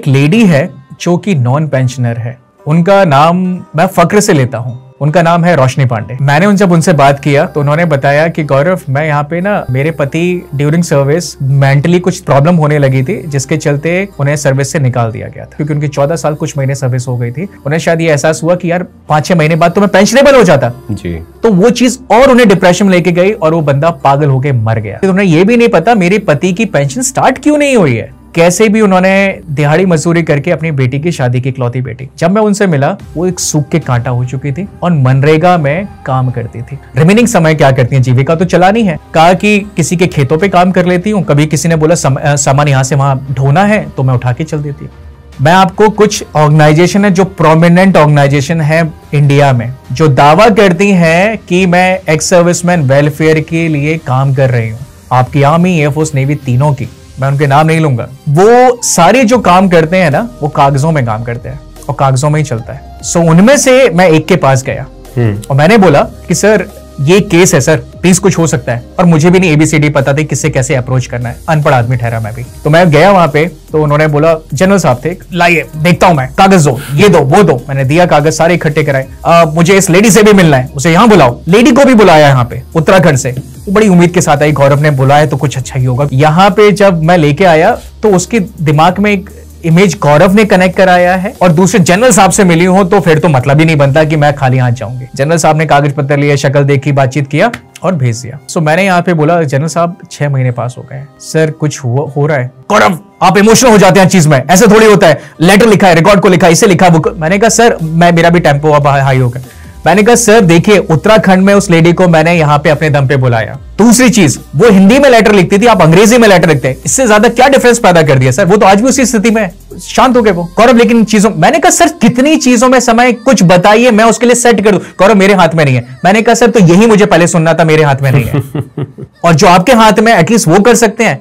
एक लेडी है जो कि नॉन पेंशनर है, उनका नाम मैं फक्र से लेता हूँ, उनका नाम है रोशनी पांडे। मैंने जब उनसे बात किया तो उन्होंने बताया कि गौरव, मैं यहाँ पे ना, मेरे पति ड्यूरिंग सर्विस मेंटली कुछ प्रॉब्लम होने लगी थी, जिसके चलते उन्हें सर्विस से निकाल दिया गया था, क्योंकि उनकी 14 साल कुछ महीने सर्विस हो गई थी। उन्हें शायद ये एहसास हुआ कि यार 5-6 महीने बाद तो मैं पेंशनेबल हो जाता जी। तो वो चीज और उन्हें डिप्रेशन लेके गई और वो बंदा पागल होके मर गया। तो उन्हें ये भी नहीं पता मेरे पति की पेंशन स्टार्ट क्यों नहीं हुई है। कैसे भी उन्होंने दिहाड़ी मजदूरी करके अपनी बेटी की शादी की, इकलौती बेटी। जब मैं उनसे मिला वो एक सूख के कांटा हो चुकी थी और मनरेगा में काम करती थी। रिमेनिंग समय क्या करती हैं, जीविका तो चलानी है। कहा कि किसी के खेतों पे काम कर लेती हूँ, कभी किसी ने बोला सामान यहाँ से वहां ढोना है तो मैं उठा के चल देती हूँ। मैं आपको कुछ ऑर्गेनाइजेशन है जो प्रोमिनेंट ऑर्गेनाइजेशन है इंडिया में, जो दावा करती हैं कि मैं एक्स सर्विसमैन वेलफेयर के लिए काम कर रही हूँ, आपकी आर्मी, एयरफोर्स, नेवी, तीनों की, मैं उनके नाम नहीं लूंगा। वो सारे जो काम करते हैं ना, वो कागजों में काम करते हैं और कागजों में ही चलता है। सो उनमें से मैं एक के पास गया और मैंने बोला कि सर ये केस है सर, प्लीज कुछ हो सकता है। और मुझे भी नहीं ABCD पता थी किससे कैसे अप्रोच करना है, अनपढ़ आदमी ठहरा मैं भी। तो मैं गया वहां पे, तो उन्होंने बोला, जनरल साहब थे, लाइए देखता हूं मैं, कागज दो, ये दो, वो दो। मैंने दिया कागज, सारे इकट्ठे कराए। मुझे इस लेडी से भी मिलना है, उसे यहाँ बुलाओ। लेडी को भी बुलाया यहाँ पे, उत्तराखंड से। वो बड़ी उम्मीद के साथ आई, गौरव ने बुलाया तो कुछ अच्छा ही होगा। यहाँ पे जब मैं लेके आया तो उसके दिमाग में एक इमेज गौरव ने कनेक्ट कराया है, और दूसरे जनरल साहब से मिली हो तो फिर तो मतलब ही नहीं बनता कि मैं खाली हाथ जाऊंगी। जनरल साहब ने कागज पत्र लिए, शक्ल देखी, बातचीत किया और भेज दिया। सो मैंने यहाँ पे बोला, जनरल साहब 6 महीने पास हो गए, सर कुछ हो रहा है। गौरव, आप इमोशनल हो जाते हैं चीज में, ऐसे थोड़ी होता है। लेटर लिखा है, रिकॉर्ड को लिखा है, इसे लिखा बुक। मैंने कहा सर, मेरा भी टेम्पो अब हाई हो गया। मैंने कहा सर देखिए, उत्तराखंड में उस लेडी को मैंने यहाँ पे अपने दम पे बुलाया। दूसरी चीज, वो हिंदी में लेटर लिखती थी, आप अंग्रेजी में लेटर लिखते हैं, इससे ज्यादा क्या डिफरेंस पैदा कर दिया सर। वो तो आज भी उसी स्थिति में, शांत हो गए वो। गौरव लेकिन चीजों, मैंने कहा सर कितनी चीजों में समय, कुछ बताइए, मैं उसके लिए सेट कर दूं। गौरव मेरे हाथ में नहीं है। मैंने कहा सर तो यही मुझे पहले सुनना था, मेरे हाथ में नहीं है। और जो आपके हाथ में एटलीस्ट वो कर सकते हैं,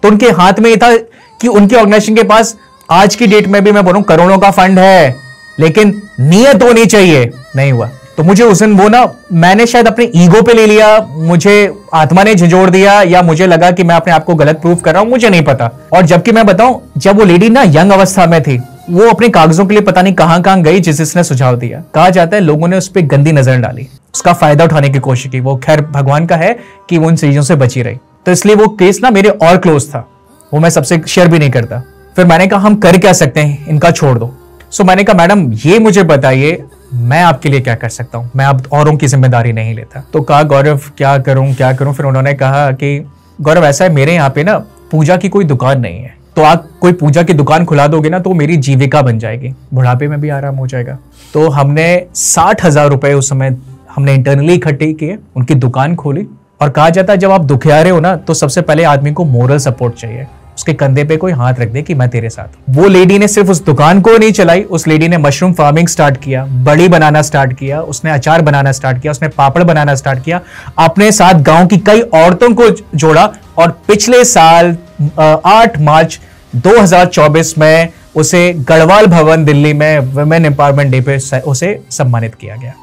तो उनके हाथ में ये था कि उनके ऑर्गेनाइजेशन के पास आज की डेट में भी मैं बोलूं करोड़ों का फंड है, लेकिन नियत होनी चाहिए। नहीं हुआ। तो मुझे उस दिन वो ना, मैंने शायद अपने ईगो पे ले लिया, मुझे आत्मा ने झिझोड़ दिया, या मुझे लगा कि मैं अपने आप को गलत प्रूफ कर रहा हूं, मुझे नहीं पता। और जबकि मैं बताऊं, जब वो लेडी ना यंग अवस्था में थी, वो अपने कागजों के लिए पता नहीं कहां गई, जिसने सुझाव दिया। कहा जाता है लोगों ने उस पर गंदी नजर डाली, उसका फायदा उठाने की कोशिश की। वो खैर भगवान का है कि वो उन चीजों से बची रही। तो इसलिए वो केस ना मेरे और क्लोज था, वो मैं सबसे शेयर भी नहीं करता। फिर मैंने कहा हम कर क्या सकते हैं, इनका छोड़ दो। सो मैंने कहा मैडम ये मुझे बताइए, मैं आपके लिए क्या कर सकता हूं, मैं अब औरों की जिम्मेदारी नहीं लेता। तो कहा गौरव क्या करूं। फिर उन्होंने कहा कि गौरव ऐसा है, मेरे यहाँ पे ना पूजा की कोई दुकान नहीं है, तो आप कोई पूजा की दुकान खुला दोगे ना तो मेरी जीविका बन जाएगी, बुढ़ापे में भी आराम हो जाएगा। तो हमने 60,000 रुपए उस समय हमने इंटरनली इकट्ठे किए, उनकी दुकान खोली। और कहा जाता है जब आप दुखियारे हो ना, तो सबसे पहले आदमी को मोरल सपोर्ट चाहिए, उसके कंधे पे कोई हाथ रख दे कि मैं तेरे साथ। वो लेडी ने सिर्फ उस दुकान को नहीं चलाई, उस लेडी ने मशरूम फार्मिंग स्टार्ट किया, बड़ी बनाना स्टार्ट किया, उसने अचार बनाना स्टार्ट किया, उसने पापड़ बनाना स्टार्ट किया, अपने साथ गांव की कई औरतों को जोड़ा। और पिछले साल 8 मार्च 2024 में उसे गढ़वाल भवन दिल्ली में वुमेन एम्पावरमेंट डे पे उसे सम्मानित किया गया।